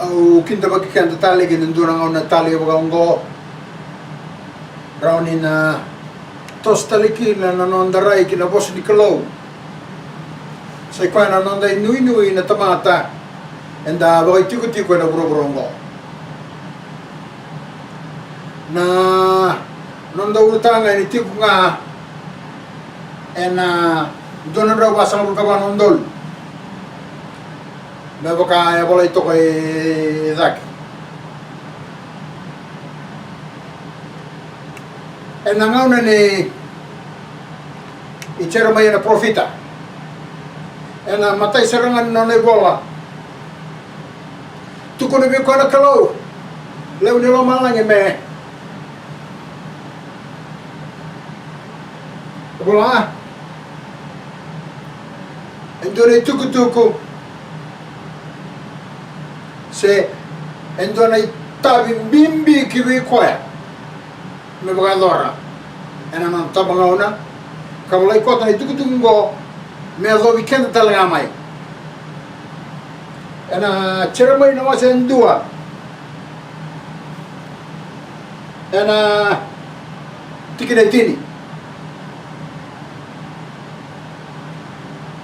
au kinda bakikanda tali ginundura ngau na tali wagongo rauni na tos taliki na nanondarai kina bos ni kalau sai kwa nanonda nui na tamata enda bagai tiku na bro na nonda urutanga ni tiku nga ena dona ra wasang kawan ondol na baka ya bola ito kay Zak. En nangaw na ni ichero may na profita. En matay sarangan na bola. Tuko na ko na kalaw. Lew ni lo malang me. Bola. Endore tuku se endona tabi bimbi kiwi koya me baga lora ena nan tabanga ona kamulai kota itu kutungo me lo weekend talaga mai ena ceremony na wasen dua ena tikine tini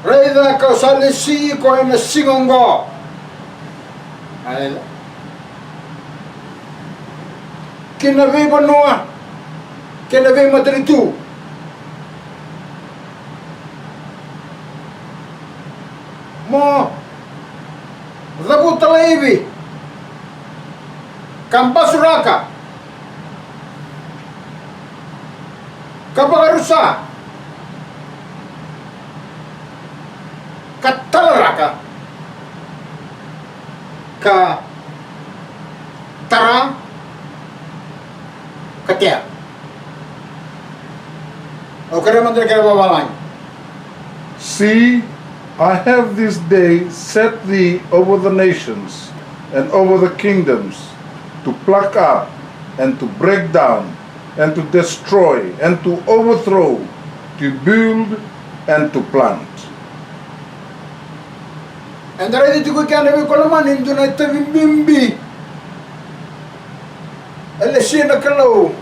reida ka sale si ko ena singongo kena ve banua kena ve matritu mo labu talaibi kampasuraka kapagarusa katalaraka ka tara katia o kare mandir kare babalan. See, I have this day set thee over the nations and over the kingdoms to pluck up and to break down and to destroy and to overthrow, to build and to plant. And the ready to go can have a coloman into night bimbi. Elesina Kalo.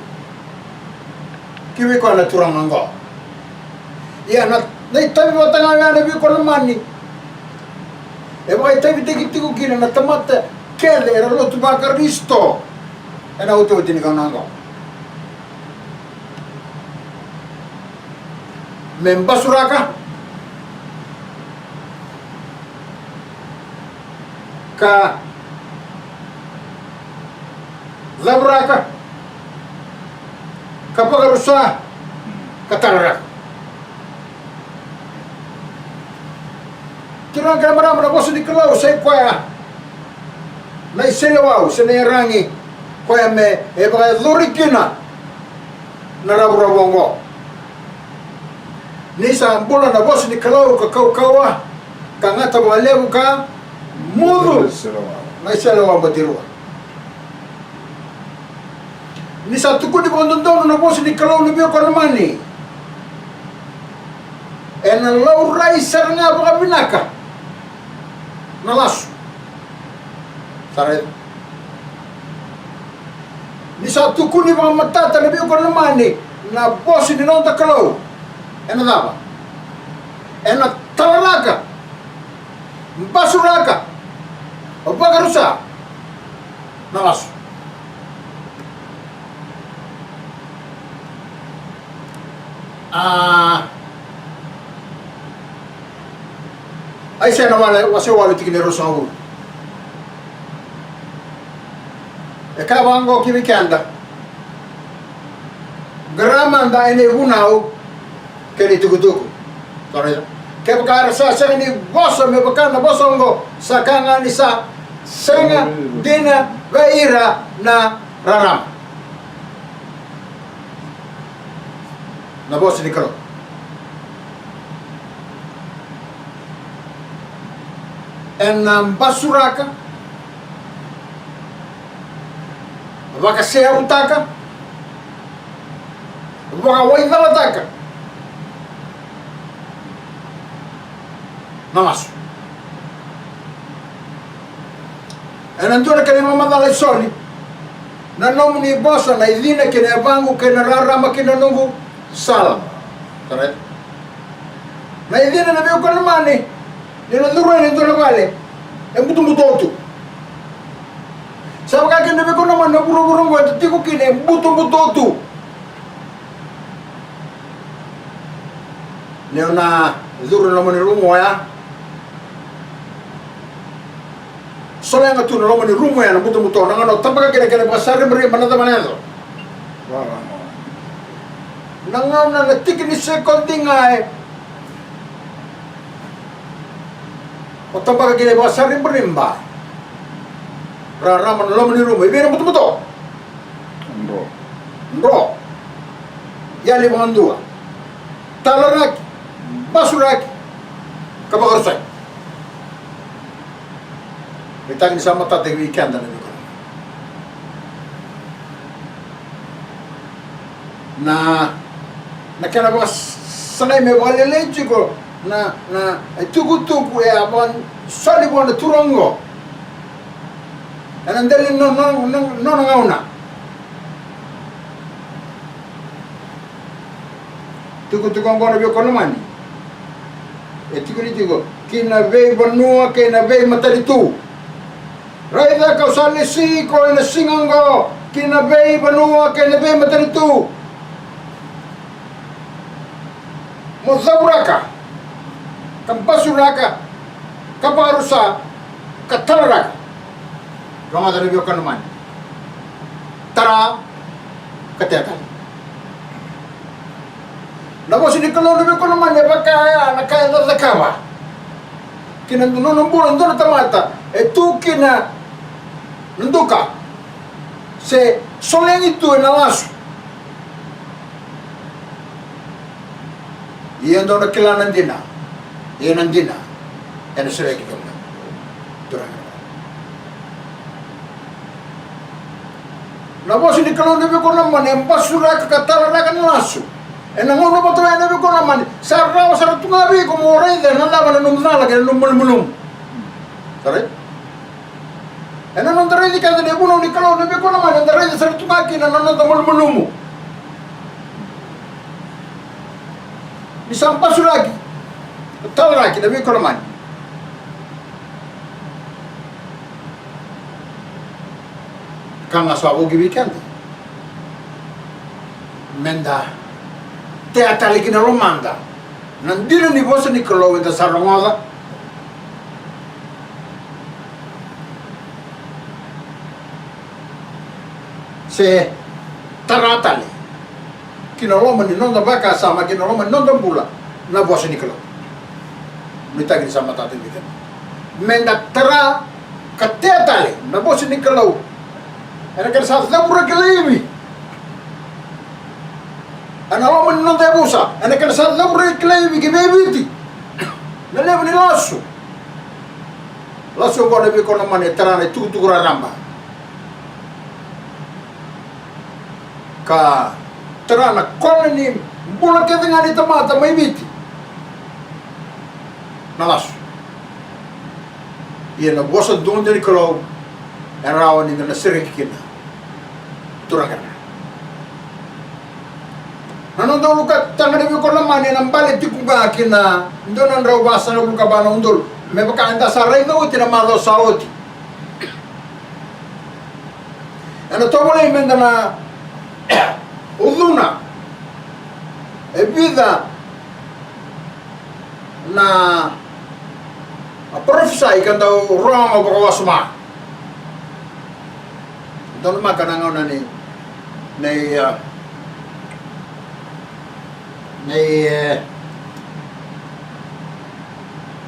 Kiwiko na Turango. Yeah, not they tell me what I have a colomani. If I take it to Kin and a tomata, Kelly, a lot to Bacaristo, and out of Tinigango. Membasuraka. Ka Zabraka Kapagarusa Katara Tirang kamera na boss di kalau say kwaya na isewa senerangi kwaya me e baga lorikina na rabrabongo ni sa bola na boss di kalau ka kawa kangata walebu ka mudu na isalawa batirua ni sa tuku di bondondo na bosi di kalau ni bio kormani en lau rai saranga baka binaka na lasu sare ni sa tuku ni baka matata na bio kormani na bosi di nonta kalau en daba en talalaka basuraka o bagarusa na lasu ay siya naman wasiwalo tikinero sa ulo e kabango kimikanda gramanda ene unau keni tukutuku sorry kaya bakara sa ni boso me bakana bosongo sa kanga ni sa senga dina vaira na raram na bosi ni kalo en basuraka baka sea utaka baka waivalataka namas Enantura kene mamadala soni. Na nomu ni bosa na idhina kene abangu kene rarama kene nungu salam. Taret. Na idhina na biyo kono mani. Nina dhurwa ni ndura wale. Mbutu mbutotu. Sabi kake na biyo kono mani na buru ngo tiku kine mbutu mbutotu. Neo na dhurwa na mani rungo ya. Soalnya nggak tuh nolong di rumah ya, butuh nggak tanpa kira-kira pasar beri mana teman itu. Nangan na tik ni sekonding ay. O tanpa kira pasar beri mbak. Rara menolong di rumah, ini betul. Bro. Ya 52. Talarak, basurak, kabakarusay. Kita ni sama tatay weekend na nito. Na kaya ba sanay me wale leche ko na tugu ya abon sali bon turongo. Anandali no ngauna. Tugu ngono bi ko naman. Tigo kina vei banua kina vei matalitu. Raida kau salisi ko ina singango kinabay banua kinabay mataritu mozaburaka kampasuraka kaparusa kataraka rama dari biokan man tara katetan nabo sini kalau nabi ko naman ya baka nakaya zakawa kinanduno bulan doon tamata etu kina nunduka se soleng itu na lasu iyan daw nakilanan din na iyan ang din na yan sila ikikam na turang nabos ini kalau nabi ko naman yung basura kakatala na kan lasu nangono ba tayo nabi ko naman sa raw sa tungabi ko mo rin nalaman na numdala kaya numulmulum sorry. Non terredi kada ne buno ni kalau nabi ko naman terredi sa tumaki na non tamulmulumu. Bisampa sulagi. Talaki nabi ko naman. Kanga sawo gibikan. Menda teatali kina romanda. Nandino ni bosa ni kalau ita sarangosa. Se taratali kinoloma ni nonda baka sama kinoloma nonda bula na bosa ni kalo mitagi sama tatin bikan menda tara katetali na bosa ni kalo ana kan sa zabura kalimi ana loma ni nonda busa ana kan sa zabura kalimi ki bebiti na levo ni lasso ko na bi ko na mane tara na tukura ramba ka terana kone ni bula kete ngani tamata mai biti nalas iya na bosa don dari kalau erawan ni na sirik kina turakan nanon daw luka tanga ni ko naman ni nang balik ti kuga kina ndonan raw basa no luka bana undol me baka anda saray no tinamalo saoti ano to mo na na udhuna vida na prophesy kan daw wrong o baka doon makanangaw na ni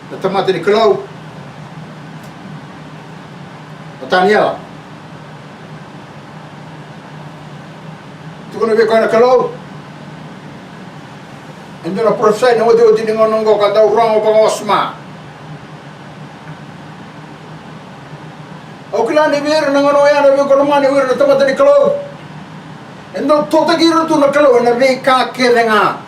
natamati ni Kalaw Nataniel kung nabi ko na Kalaw hindi na prophesy na wadi ningon ko kata urang o pangosma o kila ni bir nang ano yan nabi ko naman ni wir na tamata ni Kalaw hindi totagiro to na Kalaw na nabi kakere nga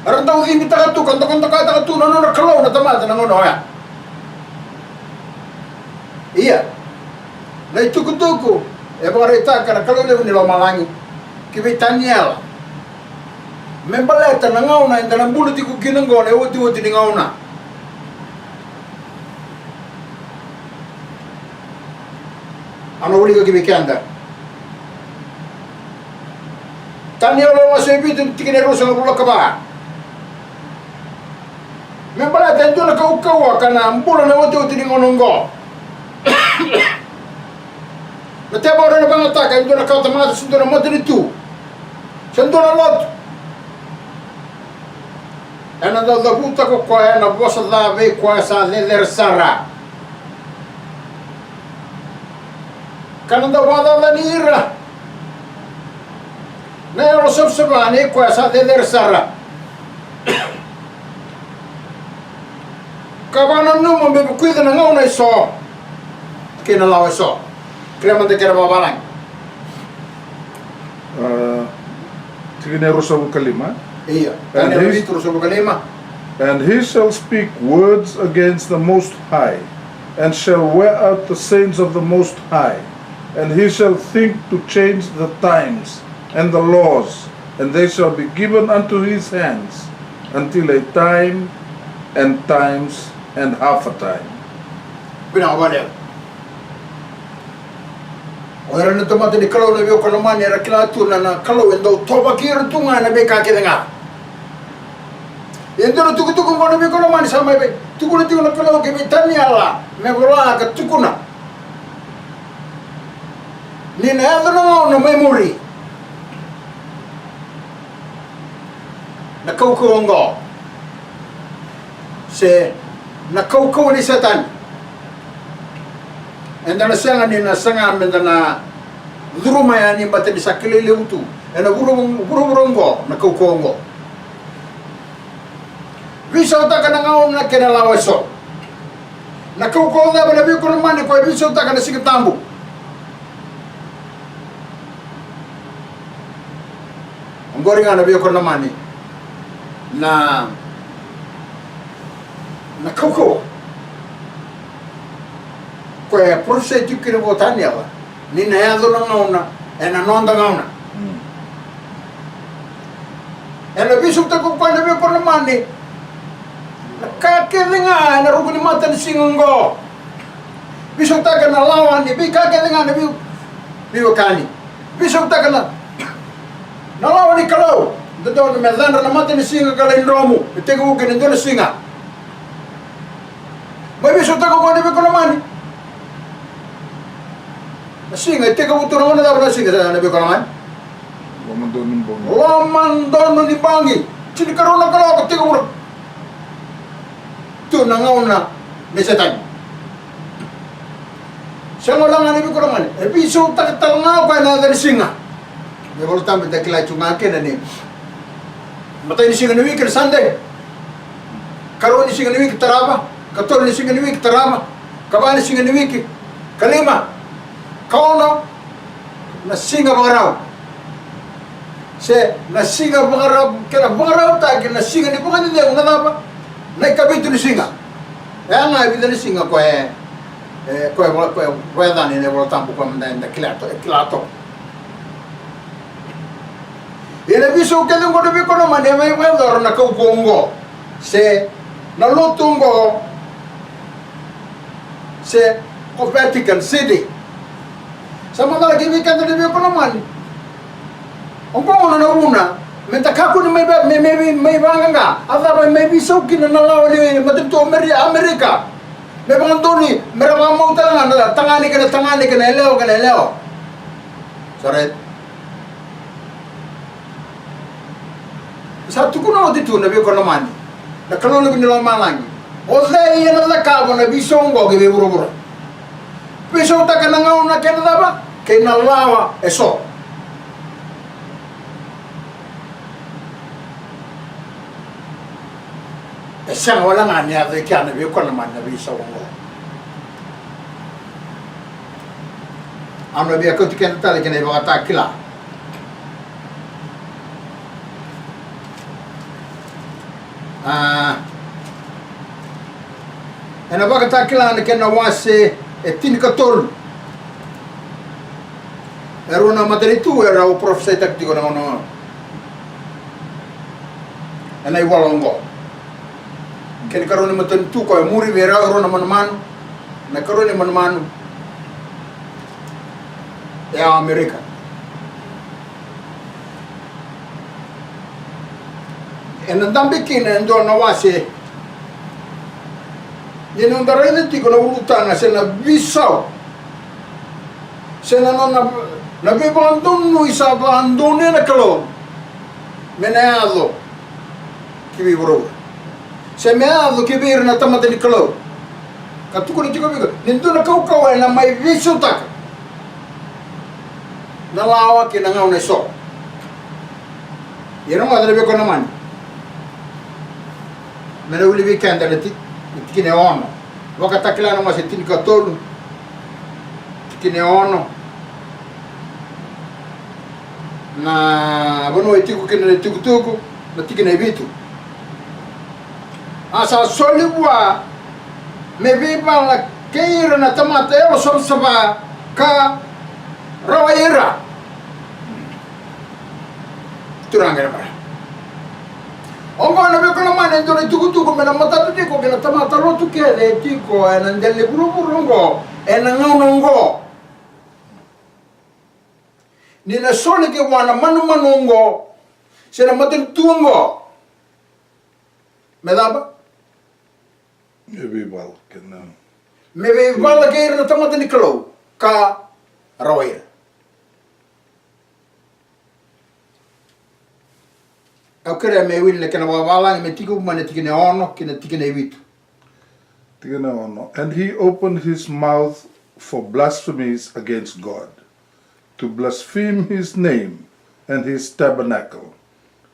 aran daw hindi takatu kanta kata na Kalaw na tamata nang ano yan Iya. Na tuku-tuku. E bora ita kana kalole ni lo malangi. Kibi Daniel. Membaleta na ngauna inda na bulu tiku kinangone uti ni ngauna. Ano uli ko kibi kanda. Daniel lo masebi tikine rusa ngula kaba. Membaleta ndo na kaukawa kana mbulu na uti ni ngonongo. Na te bora na bangataka ndo na kautamata sindo na modri tu. Sindo na lot. Ana da puta ko koe na vosa da ve koe sa leler sara. Kana da wada da nira. Na yo sabsabani koe sa leler sara. Kabana no me cuida na ngau na so. Kena lawa so. Krema de kera babalang. Tigine rusa kalima. Iya. And he shall speak words against the Most High, and shall wear out the saints of the Most High, and he shall think to change the times and the laws, and they shall be given unto his hands until a time and times and half a time. Pinakabalya. Ora na tomate ni kalau na biyo kalaman era kilatu na kalau endo toba kira tunga na be kakidenga. Endo na tuku-tuku mo na biyo kalaman sa may be. Tuku na tiyo na kalau kimitani ala. Megola ka tuku na. Ni na endo na memory. Na kaukawango. Se na kaukaw ni Satan. Enda na sanga ni na sanga menda na duruma ya ni batani sa kilele utu. Ena burongo na kaukawango. Bisa uta kana ngaon na kena lawaso. Na kaukaw na bala biyo kono mani ko bisa uta kana sigatambu. Ngori nga na biyo kono mani na kaukaw. Ko e prose tikire botani ala. Ni na yado na ngaona ena nonda ngaona. Ena bisa uta ko na biyo kono mani. Kakelinga na ruguni mata ni singongo. Bisa utaka na lawan ni bi kakelinga na bi wakani. Bisa utaka na lawan ni kalau. Dito na medana na mata ni singa kala indromu. Itego ukin ndo na singa. May bisa utaka ko ni bi konomani. Na singa itego uto na daw na singa na bi konomani. Wamandono ni bangi. Sini karona kalau ko tego mo. Tu nangauna ni Satan. Siya mo lang ang ibig ko naman. E biso taktal nga pa na dari singa. May wala tayo dakila chungake na ni. Matay ni singa ni wiki Sunday. Karoon ni singa ni wiki tarama. Katol ni singa ni wiki tarama. Kaba ni singa ni wiki kalima. Kauna na singa bangaraw. Se na singa bangaraw kaya bangaraw tayo na singa ni bangaraw ni unadapa. Na ikabito ni singa. Kaya nga ibita ni singa ko wala ni wala tampo ko manda na kilato. Ina biso kaya ko nabi ko naman may weather na kaukongo. Se nalutungo se of Vatican City. Sama na lagi kan nabi ko naman. Ang pangulo na una menta kako ni may banganga ata may bisaw kinanalaw ni matinto Amerika may bangandoni merama mo talaga tangani ka na eleo sorry sa tukuno dito na bi ko naman nakalolo ni malangi o dai na la kabo na bisaw ngo gi buro bisaw ta kana ngaw na kenada ba kinalawa eso. Siya wala nga niya kaya nabi ko naman nabi sa wango. Ang nabi ako tikan talaga na ibang atakila. Ano ba katakila na kinawasi tini katol. Eruna materi tu era o profesai taktiko na ono. Ana i walongo. Kini karone matan tu ko muri vera eruna man na karone man ya Amerika. Enandambe kina ndo na wase. Yeno ndara ina tiko na ulutana sena bisau. Sena na bebandon no isa bandone na kalo. Meneado. Kibi bro. Se meado kibi na tamata ni kalo. Katuko ni tiko bigo. Nindo na kau na mai visu tak. Na lawa kina ngau na so. Yeno madre be ko naman. Mena uli weekend na tikine ono. Wakatakilana mas tini katolu. Tikine ono. Na bono itiku kina tuku na tikine bitu. Asa solibwa me viva la keira na tamata eo saba ka rawaira. Turangera para. Ongo na be kono mane ndo tuku mena mata tiko kina tamata rotu kele tiko ena ndele burongo ena ngaunongo. Nina sole ke wana manungo sena maten tungo. Medaba? Maybe well, can Mebe wala ke na tamata ni kalo ka rawaira. Au kere me wile kena wawala me tiku mane tikine ono kina tikine vitu. And he opened his mouth for blasphemies against God, to blaspheme his name and his tabernacle,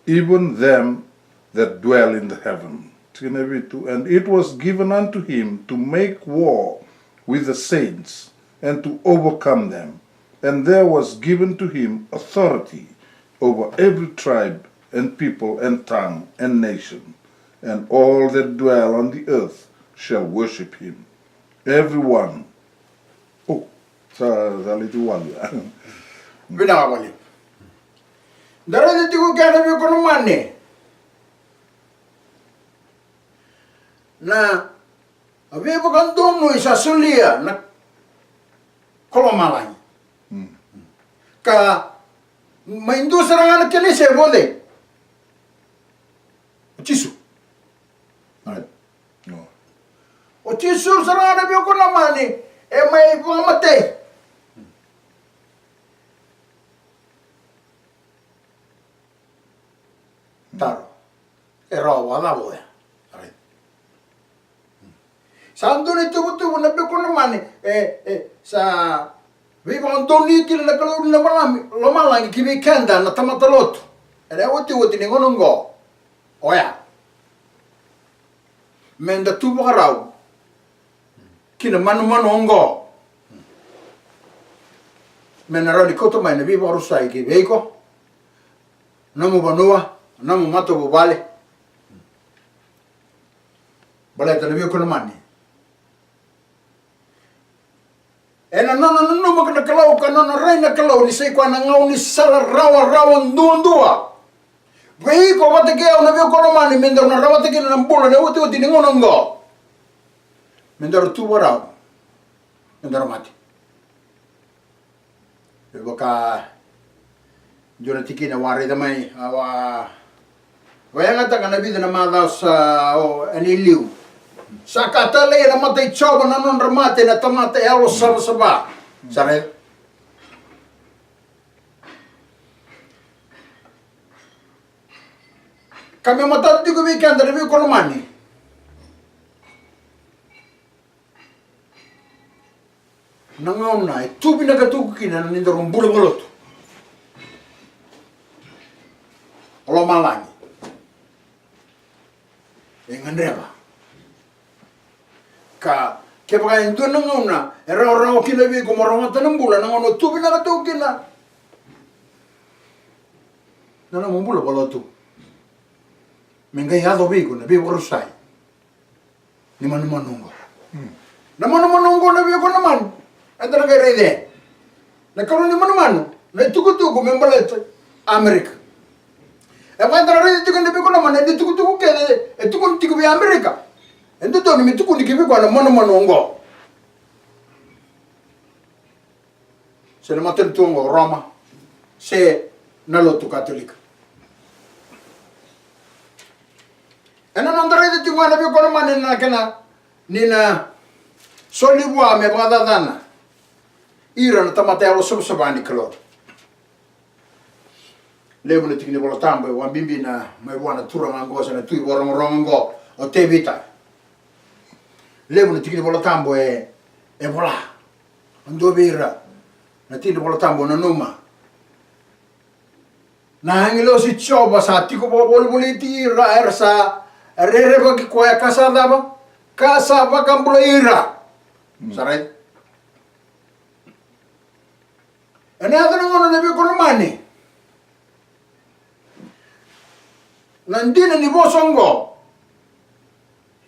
even them that dwell in the heaven. And it was given unto him to make war with the saints and to overcome them. And there was given to him authority over every tribe and people and tongue and nation. And all that dwell on the earth shall worship him. Everyone. Oh, salituwali. Binawali. Dara tiku kana bi kono mane. Na abe bukan dono isa sulia na kolomalanya. Ka maindu serangan kene se bode. Tisu. No. O tisu serangan bi kono mane e mai pamate. Taro. Era wala boya. Santo ni tubu na be kono mane sa viva Antoni kila na kalau na malami lomalangi kibi kanda na tamataloto era woti ni ngonongo oya menda tubu karau kina manu ongo menara di koto mai na viva rusai ki veiko namu banua namu mato bale bale tana kono mane. Ena no makana kalau kana na reina kalau ni sei kwa ngau ni sala rawa ndua. Vei ko wate ke ona veo kono mani mendar na rawa te ke na mbola ne wote ni ngonongo. Mendar tu wara. Mendar mati. Baka jona tiki na wari da mai awa. Wayanga ta kana bida na mala sa o aniliu. Sakata le na matay choba na non ramate na tamate alo saba. Sare. Kami matati ko weekend review ko naman ni. Nangaw na tubi na katukin na nindorong bulong-bulot. Olo malangi. Ingan reba. Ka baka ito nangaw na eraw-raw kinabi ko maramata ng bulan nangaw na tubi na katukin na. Nanamong bulong-bulot to. Mengayado bigo na bigo rusay. Ni manungo. Na mano ngo na biyo ko naman. Ito na kay Rede. Nagkaroon ni mano na ituko-tuko membalit Amerika. E quando la Rede tuko na biyo ko naman, hindi tuko-tuko kaya tuko tiko bi Amerika. Ito to ni tuko ni kibi ko na mano ngo. Se na maten tungo Roma se naloto Katolika. Ano nang Rede tuko na biyo ko naman na kana nina solibua me badadana ira na tamatelo subsabani kalor levo na tikini bola tambo wa bimbi na mai wana turanga ngosa na tui borong rongo o te vita levo na tikini bola tambo e bola ando bira na tikini bola tambo na numa na hangilo si choba sa tiko bol boliti ra ersa rere bagi koya kasada ba kasaba kambula ira sarai ane adana ngono nabi kono mani nandina ni bosongo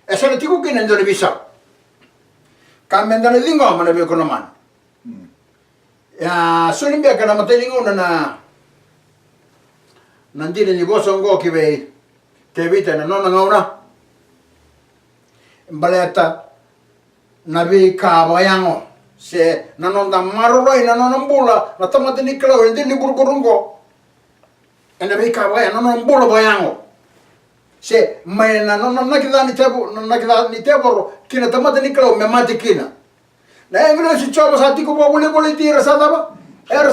esana tiku kina ndone bisa kamendana lingo mana bi kono man ya solimbia kana matelingo na nandina ni bosongo kibe tevita na nona ngauna baleta nabi kabayango se nanonda maruroi nanonambula na tamate ni klau ende ni burburungo nabi kabaya nanonambula bayango se mai nanonna nakida ni tebo kina tamate ni klau me mate kina na englo si choba sati ko bole tira sadaba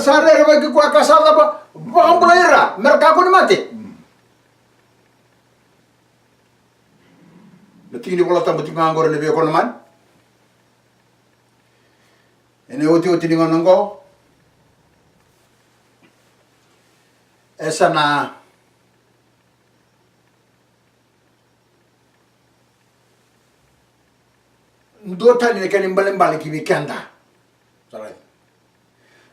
sare ba ki kwa kasada ba bambula ira merka ko ni mate Natini bola tambuti ngangor ne be ko man ene oti ni ngonongo esa na ndota ni kani mbale kibikanda sarai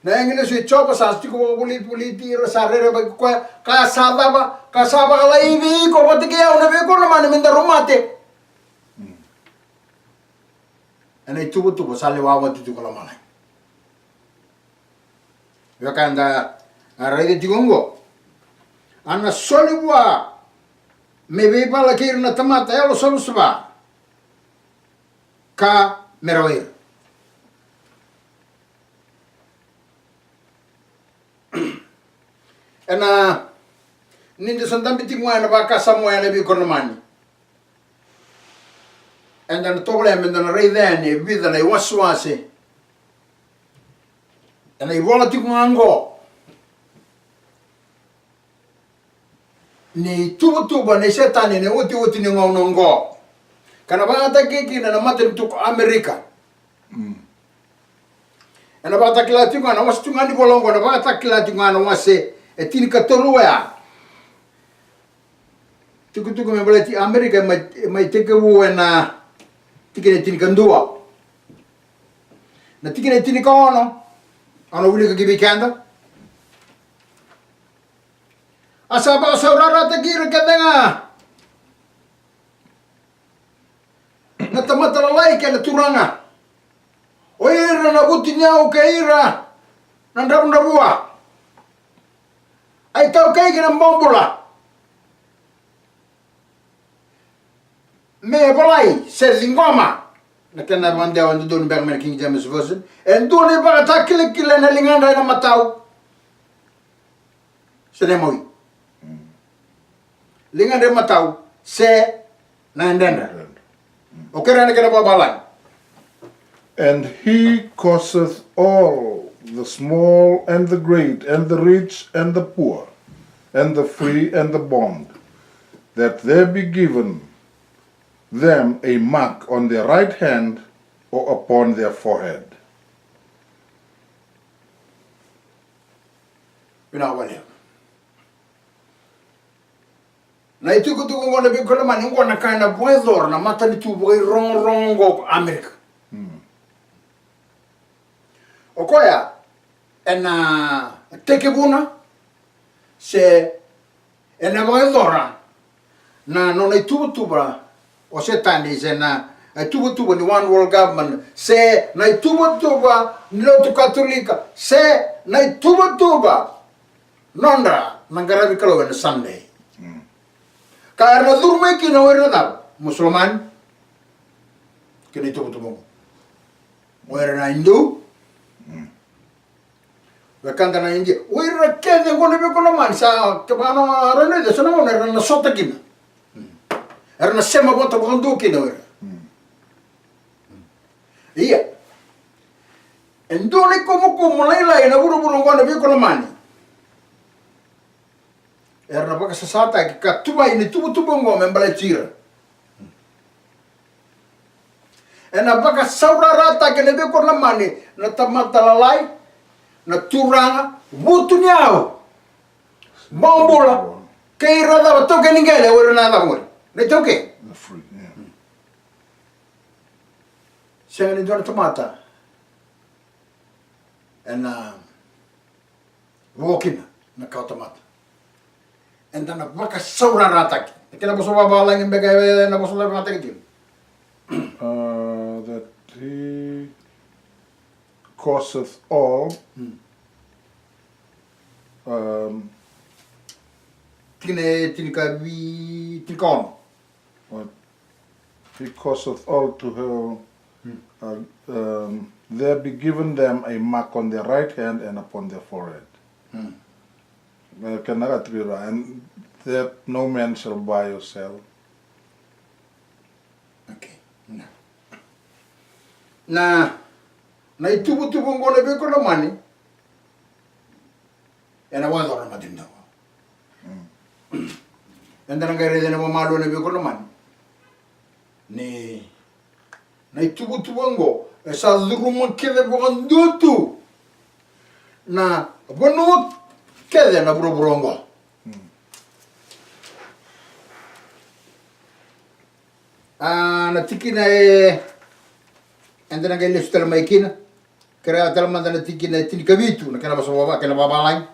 na ngene su chopa sasti ko boli tira sarere ba ko kasaba la ivi ko bote ke una be ko man minda romate ene tubo sale wawa tu ko la mana yakanda arade tigongo ana solibwa me be bala kirna tamata elo somsba ka meroir ena ninde sandambi tingwana ba kasamoya ne bi konomani and then tole men dan reidane vida na waswase and I vola ti ngango ni tuba ne setane ne oti ni ngongo kana ba ta keki na mate tu Amerika ana ba ta klati ngana wastu ngani bolongo na ba ta klati ngana wase e tini katoroya tuku me balati Amerika mai teke na tikene tini kandua na tikene tini kono ano wili ka kibikanda asaba saurara ta gira kadenga na tamata lalai ka na turanga o ira na buti nyau ka ira na ndabua ai tau kai ka na mbombula me bolai se zingoma na kena mande on don bermer King James version en don e ba ta kile na linganda na matau se ne moi linganda matau se na ndenda o kera na kena babalai and he causeth all the small and the great and the rich and the poor and the free and the bond that there be given them a mark on their right hand or upon their forehead. Pinawale. Na ituko ngona bi kola man ngona kana boezor na matani tu boy rongo America. Okoya ena tekebuna se ena boezora na no na tuba o se tani se na Ay tuba-tuba ni one world government. Se na tuba-tuba ni Lotu Katolika. Se na tuba-tuba nondra nanggarabi kalau na Sunday. Karena durmai kina wera na Musliman kini tuba-tuba mo. Wera na Hindu. Wakanda na India. Wera kaya kono be kono man sa kemana rene de sana wera na sota kina. Era na sema bota bondo kina wera. Iya. Endone como laila na buru-buru ngona be kono mani. Era na baka sasata ki katuba ini tubu-tubu ngoma mbala tira. Ena baka saurarata ke lebe kono mani na tamata lalai na turanga butu nyao. Mambola keira da toke ningele wera na da mo. Ne toke. The fruit, yeah. Siya ni Dona Tomata. And walking na kautomata. And then baka saura ratak. Kina boso babalang yung bagay na boso lang ratak din. That he causeth all Tinikaon. what he causeth all to there be given them a mark on their right hand and upon their forehead. And that no man shall buy or sell. Okay. Na itubu-tubu ngona be ko mani. Ena wa dora matinda. And then ngare de na mamalo na be ko mani. Ni na itubu-tubu ngo esa zuru kede bukan dutu. Na bono kede na buru-buru ngo. Na tiki na and then again let's tell my kin kaya tell man na tiki na tinikabitu na kana basawa kana babalay.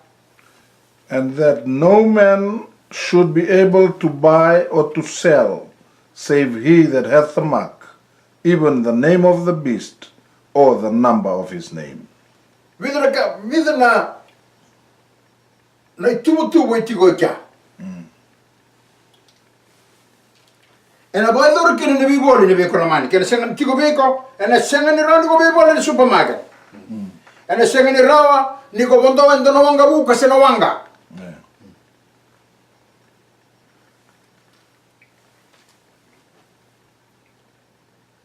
And that no man should be able to buy or to sell, save he that hath the mark, even the name of the beast, or the number of his name. With na itubu-tubu itigo kya. And about the kin na bibol ni be ko naman. Kaya sengan tigo be ko, and sengan ni raw ni ko bibol ni supermarket. And sengan ni raw ni ko bondo ando na wanga bu kasi na wanga. Yeah.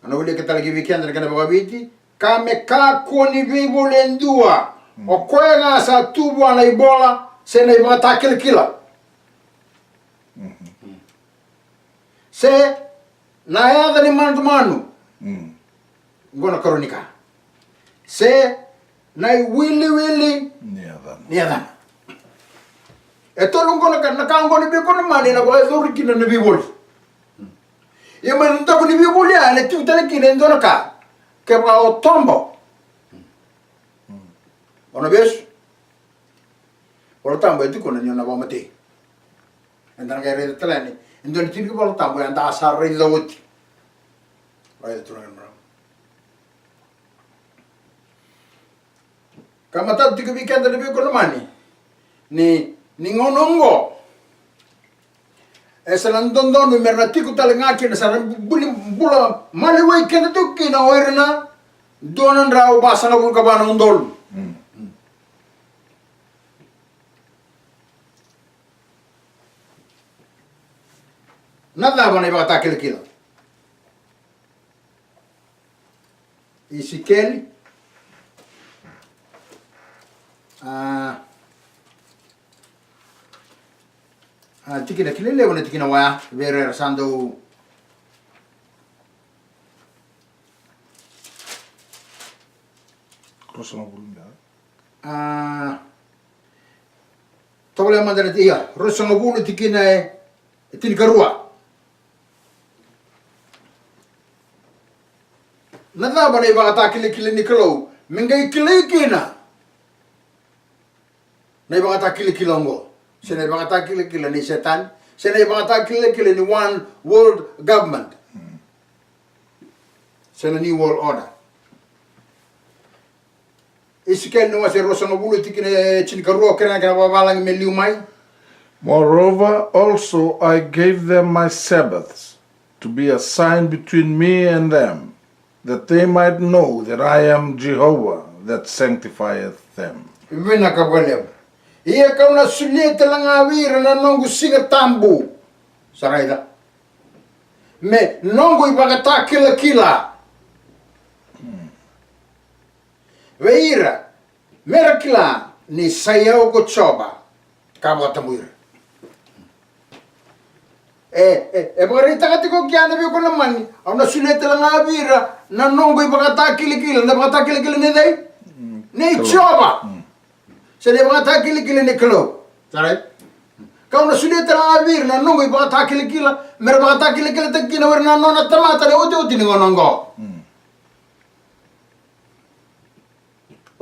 Ano uli kita lagi weekend na kana bagabiti, kame ka ko ni bibol endua. O kwenga sa tubu na ibola, se na ibang takil-kila. Se naayada ni manu ngona kronika se nay wili niada eto ngona kan nakangoni be kono mani na ba zori kina na bibol ye man ndo ko ni bibol ya ne tu tele kina ndona ka ke ba o tombo ona bes o tambo etu kono ni na ba mate andang gere telani Indon tini ko tambo yang dasar rin lawot. Ay turangan mo. Kamatad ti weekend na biyo ko naman ni ngonongo. Esa landon mi mernati ko talaga akin sa bula maliway kena to kina oirna donan raw basa na kung kabana undol. Nada ba na iba takil-kila? Ezekiel tiki na kilele wana tiki na waya vere rasando tole mandara tiya rosanga bulu tiki na tini karua nada ba na iba takil-kila ni kalo mingay kilekina na ibang atakil-kila ngo. Sina ibang atakil-kila ni setan. Sina ibang atakil-kila ni one world government. sa New World Order. Isikel no se rosa ngabulu tikine chinkarua kena kena babalang meliumai. Moreover, also I gave them my Sabbaths to be a sign between me and them, that they might know that I am Jehovah that sanctifieth them. Vina kabalem. Ia kauna sulieta langa vira na nongu singa tambu. Saraida. Me nongu ibagata kila kila. Veira. Mera kila ni sayao ko choba. Kama tamuira. Bagarita katiko kiana bi ko naman. Ang nasuleta langa vira na nongu ibagata kila kila. Na bagata kila kila ni day. Ni choba. Sa dia mga kili-kili ni kilo. Saray? Kau na sulita lang abir na nungo iba kili-kila. Meron mga kili-kila tag kinawar na nona tamata na uti-uti ni ngonongo.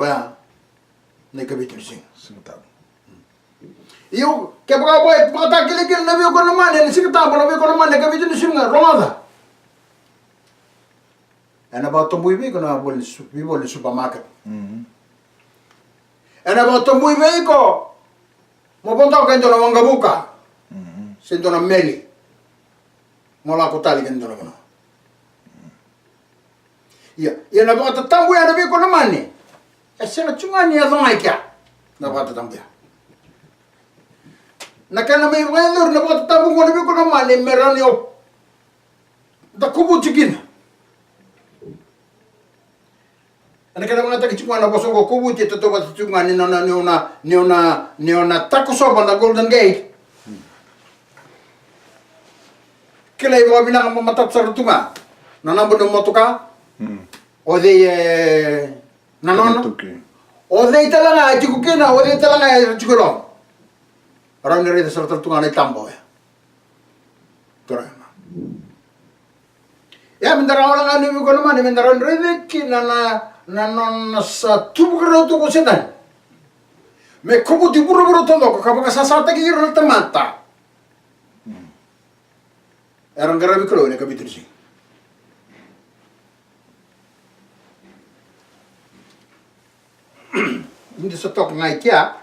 Wala. Naikabit yung sing. Singtabo. Iyo, kaya baka boy, mga kili-kila na biyo ko naman. Yan, singtabo na biyo ko naman. Naikabit yung sing nga. Romada. And about tumbuy biyo ko na biyo ni supermarket. And about tumbuy ko, mapunta ko kento na Wangabuka. Sento na Meli. Mula ko tali kento na mga. Yan about tatambuy na ko naman ni. Sila chunga niya thongay kya. Na about tatambuy. Nakana may vendor na about tatambuy ko naman ni meron yo. Dakubo chikin. Ana kada mga tagichunga na bosongo kubuti to ba tchunga ni na takusoba na Golden Gate. Kila ibo bina ka matat sa rutunga. Nanambo no motoka. O de nanon. O de talanga chukukena o de talanga chukuro. Ram ni rede sa rutunga na tambo ya. Torana. Ya mendara orang anu ko naman mendara rede kinana nanon sa tubukro to ko setan me kubu di buru tondo ko kapag sasata ki ro tamata erang garabi kro ne kabitrisi hindi sa tok ngai kya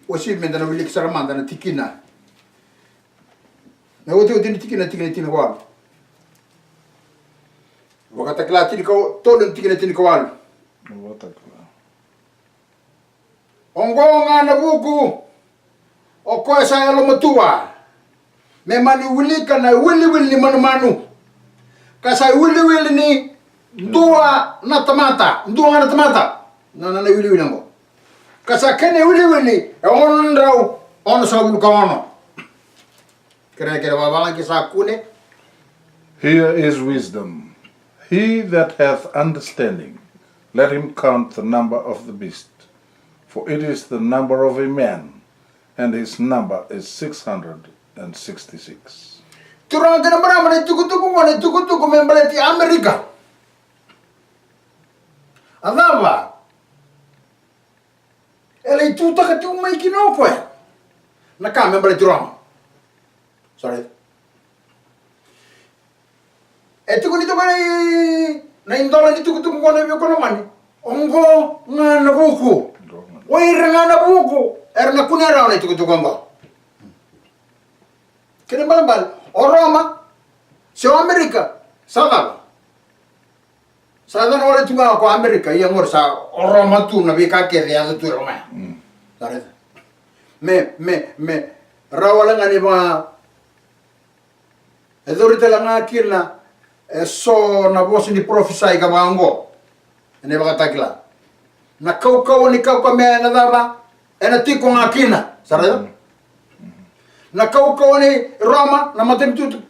osi mendana wilik saramanda na tikina na wote tikina kwa Wakatakla tini ko tolong tini kawal. Watakla. Ongo nga nabuku. O ko sa alo matua. Me mani wili ka na wili manu. Kasay wili ni dua na tamata. Dua na tamata. Na wili ngo. Kasa kene wili. On raw on sa bulu kawono. Kira babang kisa kune. Here is wisdom. He that hath understanding, let him count the number of the beast, for it is the number of a man, and his number is 666. Turang ka na marama na tukutuku membalati Amerika. Adaba. Elay tuta ka may kinoko eh. Naka membalati turang. Sorry. Eto ko nito ba na indola nito ko na biyo ko naman. Ongo nga nabuko. Waira nga nabuko. Na kunera na ito ko ngo. Kaya balambal. O Roma. Si Amerika. Sada. Sada na wala tunga ko Amerika. Iya ngor sa o Roma tu na bika kere ya tu Roma. Sare. Me. Rawala nga ni ba. Edorita lang akil na. So na bosi ni prophesy ka bango ene bakatakla na kau ni kau ka me na daba ena tiko ngakina sara na kau ni Roma na matentu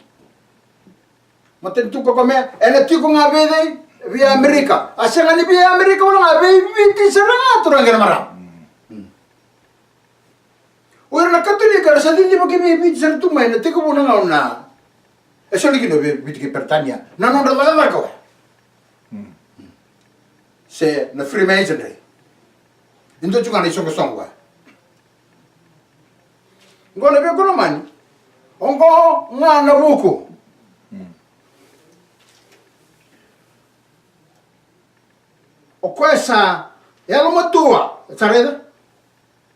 ka me ena tiko ngabede via Amerika asanga ni via Amerika wala ngabe viti sara turang ngara mara ora na katolika sa dindi magimi viti sara tumay na tiko mo na ngauna Eso lagi no biti pertanya. Nanon dala ko. Se na Freemasonry. Indo juga ni songo songwa. Ngone be kono man. Ongo nga na buku. o koesa ela matua sareda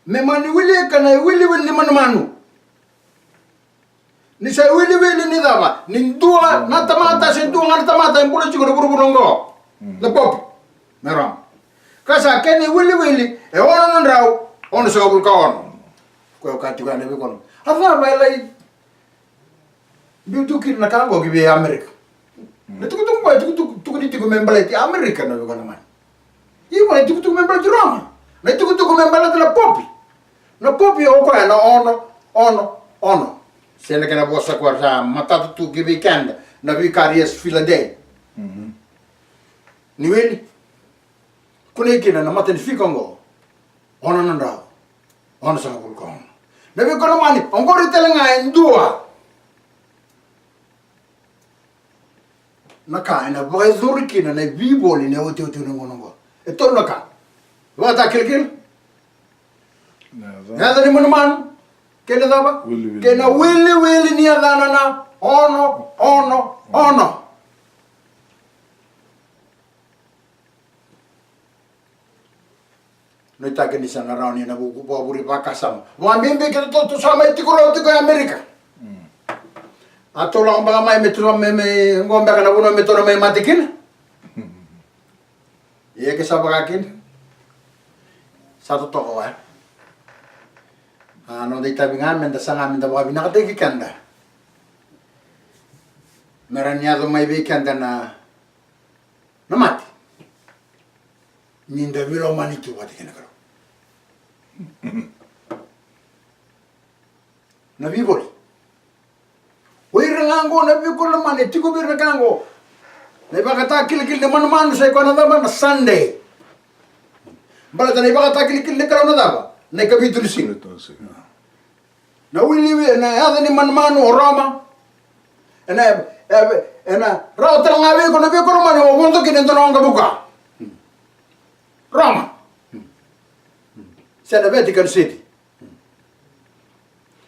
me mani wili kana wili manu ni sa wili ni dava ni dua na tamata se dua na tamata en bulu chigo buru ngo la pop meram kasa kene wili e ona non raw ona sa bul kaon ko ka tiga ne be kon afa ba lay bi tukir na kango gibi amerika na tuku ni tuku membala ti amerika na be kon man io ma tuku membala di roma na tuku membala della popi na popi o ko na ono sene che na bossa guarda matato tu che weekend na vicarious filadei ni vedi kune kina na maten fikongo ona nanda ona sa ko ko na be ko mani ongori telenga endua na ka na boy zurkina na vivoli ne ote ngo e torna ka vata kelkel nada ni man kena daba kena wili ni adana na ono noi ta ke ni sana rauni na buku buri pakasam wa mimbe ke to sama itikuro tiko amerika atola ngba mai metro me ngomba kana buno metro me matikin ye ke sabakakin satu toko ano dei tabingan menda sanga menda wabi nakategi kanda meranyado mai be kanda na mati ninda vilo manitu wati kena karo na biboli oirangango na bikola mane tiko birrangango na bakata kil de man sai kona daba na sunday bala na bakata kil de karo na daba na kapitulo 5 na wili na ada ni man Roma na rauta ngawe ko na be ko man o bondo kinen to nga buka Roma sa Vatican City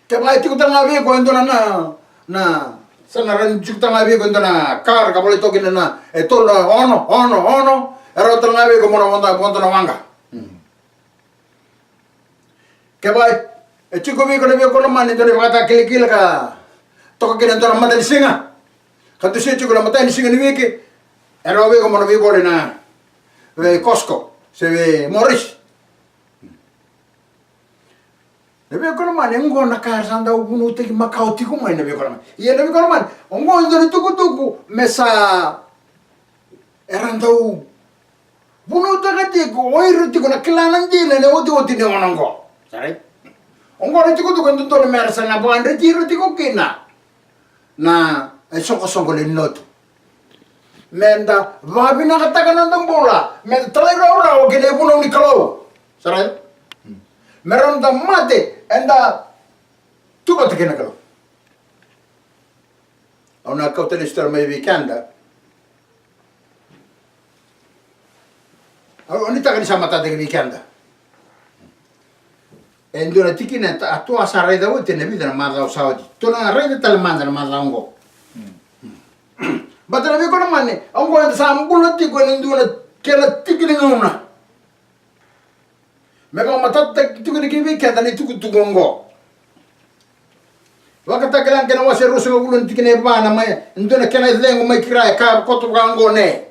ke bai ti ko ngawe ko endo na sa naran jukta ngawe ko endo na kar ka bole to kinen na e to ono rauta ngawe ko mo na bondo na wanga ke bai e chico mi ko ne ko mani to ne mata kile ka to ko kinen to na mata singa ka tu se chico na mata singa ni weke e robe ko mo na vi bole na Costco se ve Morris ne be ko mani ngo na ka sanda ubunu te makao ti ko mai ne be ko mani ye ne be ko mani ngo ndo tuku mesa erandau bunu te ka ti ko oiru ti ko na klanan di ne oti ne onongo sai ongo ni tuku ndo to me arsa na bande ti ru ti ko kina na e soko le noto menda vabi na kataka na bola menda trai ora o gele buno ni kalo sarai meron da mate enda tuba te kena kalo ona kautele star mai weekenda oni ta kani samata de weekenda endura tikina atua sarai da wote ne vida na mada saudi tona rede tal manda na mada ngo batana be kono mane ongo enda sambulo tiko nduna kela tikini ngona mega matata tikini kibi kenda ni tuku ngo wakata kala kena wase rusu ngulun tikine bana mai nduna kena zengo mai kira ka kotu ngo ne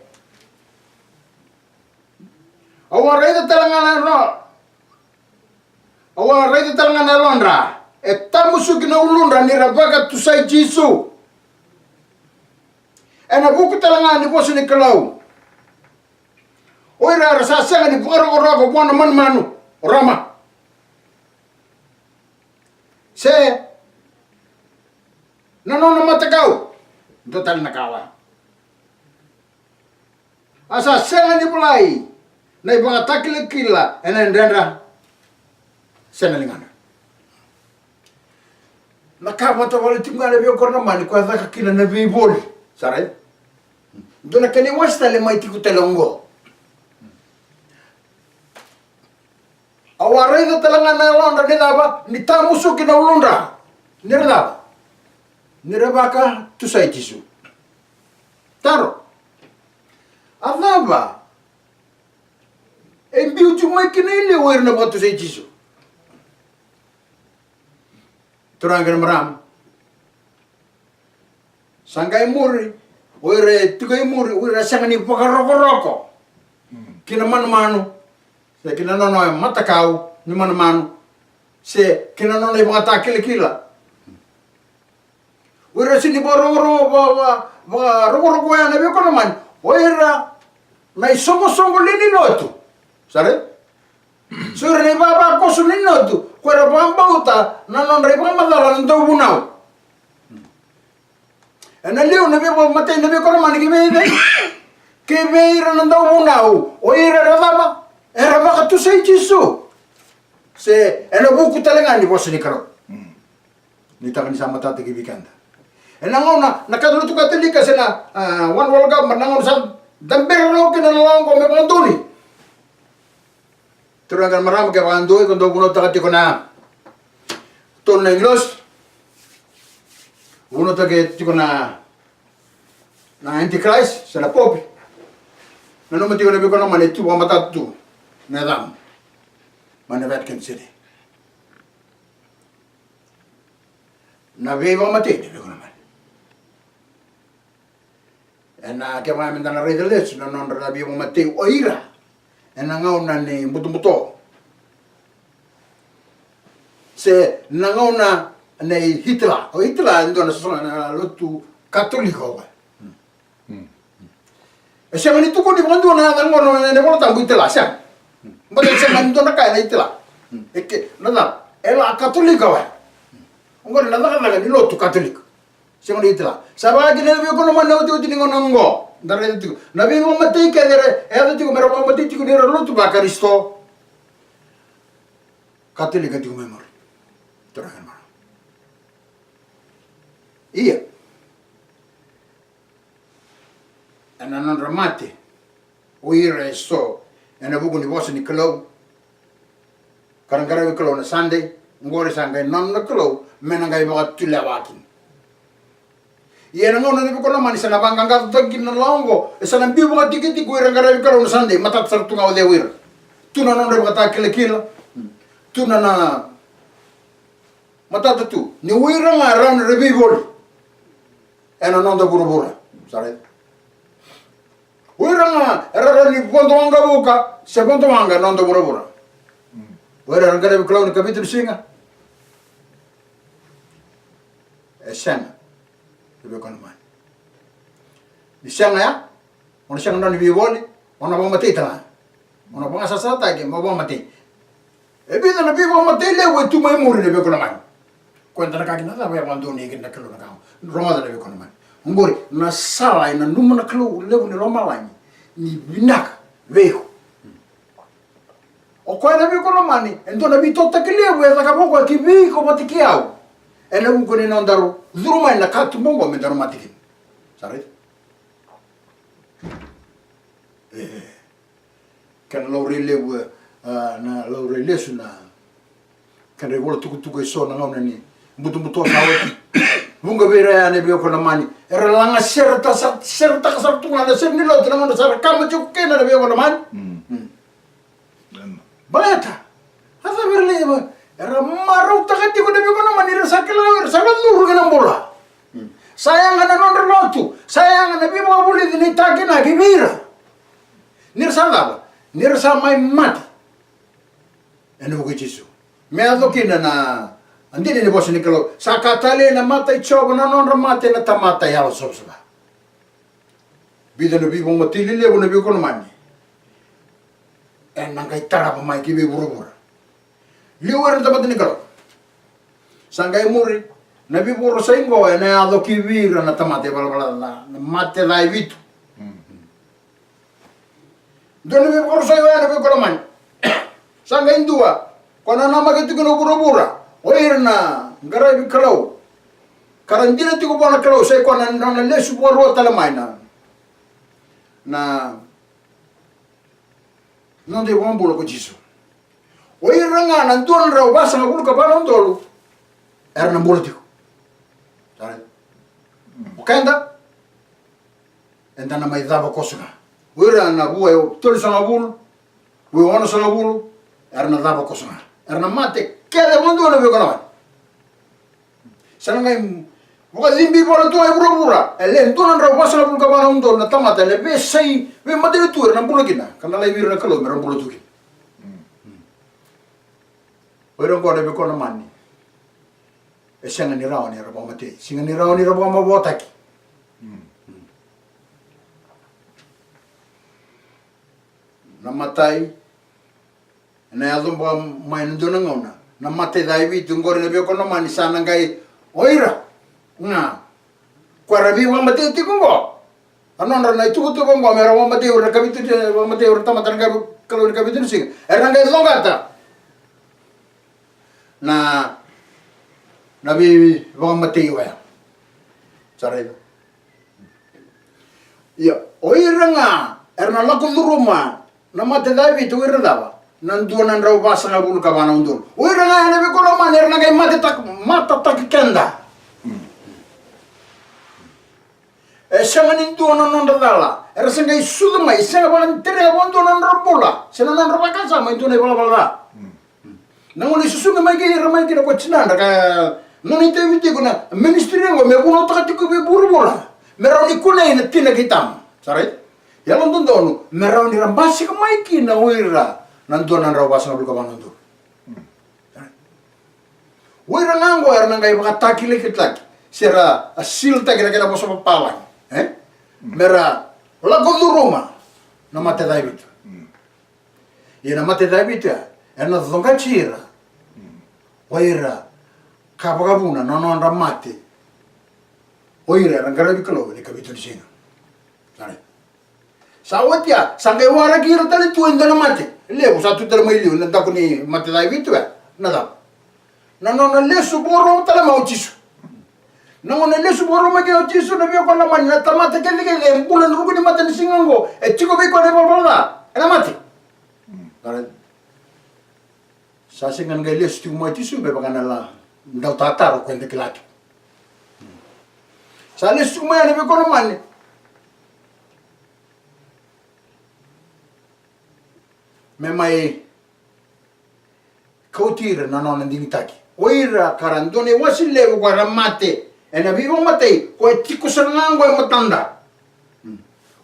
awa rede talangana no awa rede talangana londra e tamusu kina ulundra ni rabaka tusai jisu ena buku talangana ni bosu ni kalau oira rasa sanga ni bukaro orogo bona manu rama se nanono matakau total nakawa asa sanga ni bulai na ibang atakile kila ena ndendra senelingana nakapata wale tingana bio korna mani kwa zaka kila na biboli sarai dona kani wasta le mai tiku telongo aware da telangana londa ni daba ni tamusu kina ulunda nirda nirabaka tu sai tisu taro avaba e mbiu tu mai kina ile oir na batu sei jisu turanga maram sangai muri oire tukai muri oire sangani pakaroko kina manu se kina nono matakau ni manu se kina nono i mata kila oire sini boro rogo ya na be kono man oira mai songo lini notu sare sure ne baba ko suni notu ko ra bambauta na non re bamba dala ndo bunau ana leo na be bo mate na be kono man ke be ira ndo bunau oira ra baba era baka tu sei jisu se ena buku talenga ni bosni karo ni takani sama tata ki bikanda enangona nakadulu tu katolika sena one world government nangon sa dambero ke na longo me bondoni turangan maram ke bandoi kondo buno takati kona ton negros uno take tikona na antichrist sena popi nano mati kona bikono mane tu mata tu nadam mane Vatican City na veva mate de bikono ena ke mai mendana redeles no non rabi mo mateu oira ena ngauna ni muto se nangauna nei Hitler o Hitler ndo na sona lotu katoliko e se mani tuko di bondo na ngono ne volta bu Hitler sa mbale se mani ndo na kai na Hitler e ke nada ela katoliko wa ngone na daga ni lotu katoliko siamo di Hitler sabagi ne bi kono man nawti udi ngono ngo ndare tu nabi mo mate ke dere e adu tu mero mo mate ti ko dere lotu ba Kristo katolika ti memor torahan ma iya ana non ramate o ire so ana bugo ni boss ni klo karangara wi klo na Sunday ngore sanga non na klo menanga ba tulla wakin yena ngona ni ko mani sana banga ga tagin na longo e sana bibo ga tikiti ko irangara ka ron sande matat sar tunga de wir tuna non re bata kile kila tuna na matata tu ni wira nga ran re bibol ena non da burubura sare wira nga era ni bondo anga buka se bondo anga non da burubura wira rangara bi clown capítulo singa e sana be kono man di siang ya ono siang non bi woli ono ba mati tala ono ba sasa ta ke mo ba mati e bi na bi ba mati le we tu mai muri be kono man kwenda na kaki na ba mando ni ke na kelo na ka roma da be kono man ngori na sala ina numu na kelo le ni roma lani ni binak veho o ko na be kono man endo na bi totta ke le we ta ka bo ko ki bi ko mati ki au ena u ko ni non daru Zuruma na katu mongo me daru matikin. Sare? Kan laurele na laurele suna kan regola tuku e so na ngona ni mutu sawati. Bunga bera ne be ko na mani. Era langa serta ka sartu na ser ni lo na ngona sar kam ju ke na be ko na mani. Baleta. Asa berle era marau takati ko debi ko naman nila sakala nuru ganang bola. Sayang na non relotu, sayang na bibo buli din itagi na gibira. Nirsa ba? Nirsa may mati. Ano ko Jesu? Meado kina na andi ni boss ni kalo sakatale na mata ichobo na non ramate na tamata yalo sobsaba. Bida no bibo matilile ko na bibo ko naman. En nang kay tara pa may kibi burubura. Liwar na tapat ni kalo. Sanggay muri, nabi puro sa ingo, na ado kibira na tamate balabala na mate na ibitu. Doon nabi puro sa iyo, nabi ko naman. Sanggay indua, kung na namagiti ko na bura-bura, oir na, garay kalaw. Karang di na ti ko po na kalaw, sa iko na lesu po ro talamay na non di buon bulo ko Jesu. Oir nga nantuan raw basa nga bulo ka pa ng tolo. Era ng bulo tiko. Sari. Ukenda. Enta na may daba koso nga. Oir na buhay, tolo sa nga bulo. we ono sanga bulu erna daba kosonga erna mate kede mondo na be kono sananga buka zimbi bola tu ai bura ele ntonan ra wasala bulu kabana undo na tamata le be sei be madere tu erna bulu kina kana lai vir na kalo meram bulu tu ki oro ko be kono mani e senga ni raoni ra ba mate singa ni raoni ra ba ma botaki namatai na yadumba mai ndona ngona namate daivi tungori na beko no mani sana ngai oira nga kwarabi wa mate tikungo anondra na itu tu bongo mera wa mate ura kabitu wa mate ura tamata ngai kalau kabitu sing era ngai longata na nabi wa mate wa sare ya oira nga erna laku duruma namate daivi tu ira dava nanduan rau basa nga bulu kabana undul oira nga na be kono maner na kay mata tak kenda e sanga ninduan non dala era sanga isudu mai sanga balan tere bondo non robola sena non robaka sama itu ne bala bala nangon isusu mai ke ramai ke ko chinanda ka non iteviti kuna ministry ngo me kuno takati ko be buru bola meroni kuna ina tina kitam sare yalan dondonu meroni rambasi ka mai kina oira nanduan rau basa nga bulu kabana undul oira nango era nangai bakataki lekitaki sera asil ta kira-kira boso papalang mera lago duruma na mate David na mate David na zonga chira oira kabagabuna non ramate oira rangara bikalo ni kabito disina sare sawatia sangai wara kira tali tu indana mate lebu satu tar mai liu nanda kuni mate David nada non lesu boro tala mau chisu nangon lesu boro ma ke chisu na bio kona man na tamata ke le bulan rugo ni mata ni singango e chiko be ko ne bolda ena mate kare sa singan ga lesu tu ma chisu be bakana la ndau tatar ko ende kilati sa lesu ma ne be kona man me mai kautira na non ndingitaki oira karandone wasile ko ramate ena vivo matei ko tiko sanango e matanda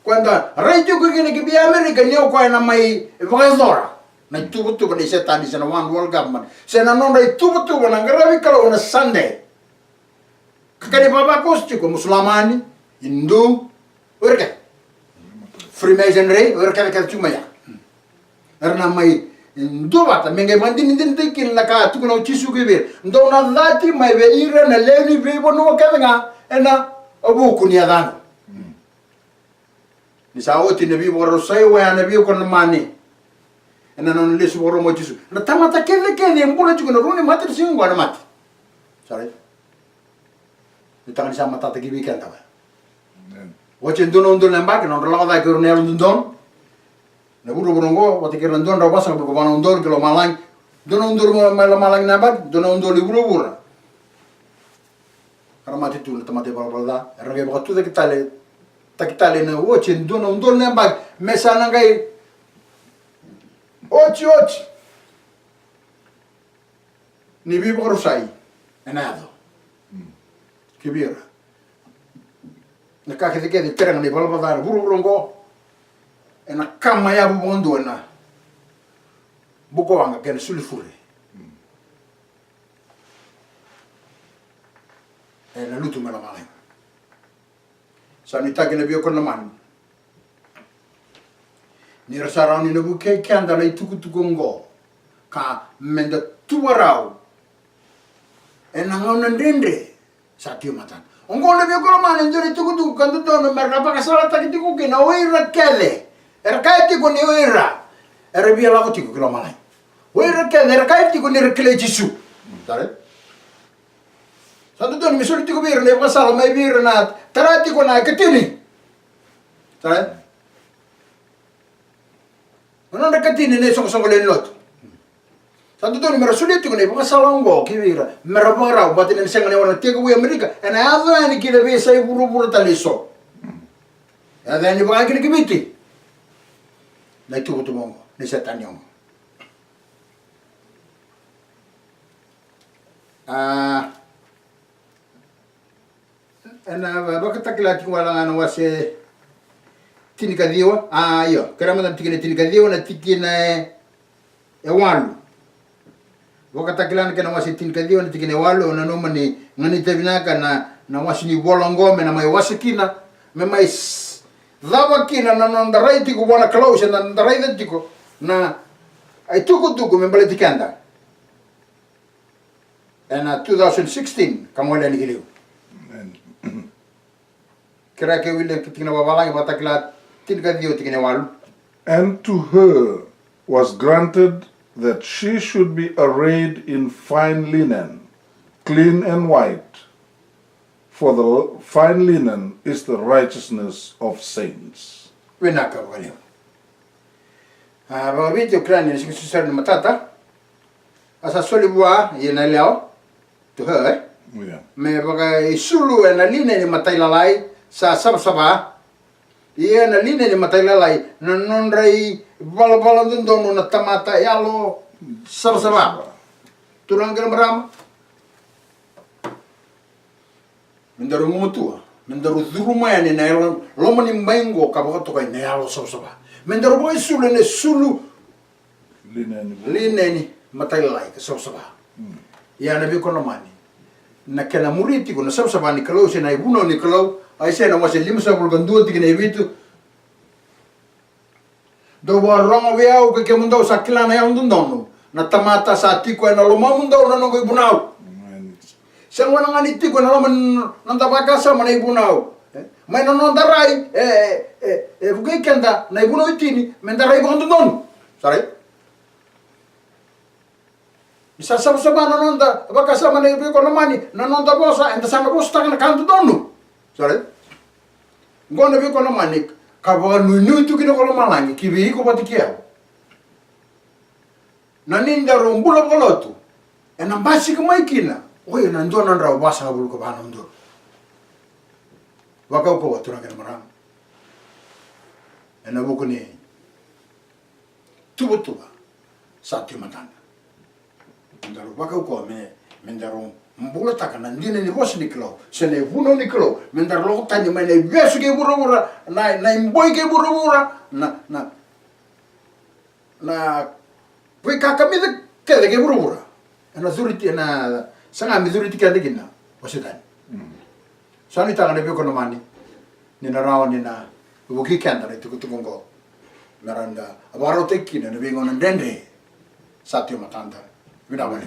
quando rejo ko gene ki bi America ni ko na mai vagazora na tubutu ba se tani se na one world government se na non dai tubutu na ngaravi kala na Sunday kakani baba kosti ko muslimani hindu urka freemasonry urka ka tumaya erna mai ndo bata menge mandini dinte kin la ka tukuno chisu ke be ndo na lati mai be ira na leni be bono ka nga ena abu kunia dan ni saoti ne bi boro sai wa na bi ko na mani ena non le su boro mo chisu na tamata kele mbula tukuno runi matri singo na mati sare ni tangan sama tata ki weekend ta wachen dono ndo na mbak non la da ko ne ndon na buru burongo wati kira ndon rawa sa buru bana undor kilo malang dono undur malang nabat dono undur di buru bura karamati tu na tamate balda erge bakatu de kitale na woche dono undur nabat mesa nangai ochi ni bi borosai enado kibira na kake de que terang ni balda buru burongo ena kama ya bubondo na buko wanga ken sulfure ena lutu mala mala sanita ke bio kon man ni rasarani ne buke kanda na tuku ngo ka menda tuwarau ena ngona ndende satio matan ongole bio kon man ndere tuku kandu to merna pa kasala takitiku ke na oira kele era kaiti ko ni oira era bia la ko kilo malai oira ke era kaiti ko ni rekle jisu tare santo don mi soli tiko bir ne pasala mai bir na tarati ko na ketini tare non da ketini ne songo le lot santo don mi soli tiko ne pasala ngo kibira merabara batine senga ne wana tiko we America ena ado ani kile be sai buru taliso ada ni ba kile kibiti na itu bongo ni setan yang ana bakata kilati wala ngana wase tinika diwa iyo kerama tan tikine tinika diwa na tikine walu bakata kilana kana wase tinika diwa na tikine walu na noma ni ngani tabinaka na wase ni bolongo me na mai wase kina me mai dava kina na nandarai tiko bona close na nandarai tiko na ai tuku me bale tikanda and 2016 kamwala ni hileu kira ke wile kitina babalangi batakla tinka dio tikine walu. And to her was granted that she should be arrayed in fine linen, clean and white, for the fine linen is the righteousness of saints. Winaka wale. Bagabiti Ukraine ni sikusar ni matata. Asa solibwa yena leo to her. Yeah. Me baga isulu na line ni matailalai sa sabsaba. Ia na line ni matailalai na nonrai bala dono na tamata yalo sabsaba. Turang kena meram. Mendaru mutua. Mendaru duruma ni na loma ni mengo kabato kai na yalo sabsaba. Mendaru boy sulu ne sulu line ni matailalai ka sabsaba. Ia na bi kono mani. Na kena muriti ko na sabsaba ni kalau se na ibuno ni kalau ai se na wase 52 tikina ibitu do warong wiau ke mundo sakila na yang dundono na tamata sa tiko na loma mundo na no ibunau se wana ngani tiko na loma nanda bakasa mana ibunau mai no ndarai bugai kenda na ibuno itini mendarai ko dundono sare isa sabsaba na nonda bakasa mana ibu ko mani na nonda bosa enda sana bosta na kanto donu sare ngona bi ko mani ka ba nu tu kino ko malangi ki bi ko patikia na ninda rombulo bolotu ena basi ko mai kina oyo na ndo na ndra basa bulu ko bana ndo waka ko watura ngena mara ena buku ni tuba satyo matana ndaro waka ko me ndaro mbula taka na ndine ni bosi niklo sene vuno niklo mendar lo tani mane yesu ke burura na imboy ke burura na we kaka mi ke ke burura na zuriti na sanga mi zuriti ke digina wasidan sani taka ne ko no mani ni na rawa ni na buki kanda ne tukungo naranda abaro tekina ne bingo na dende satyo matanda winawale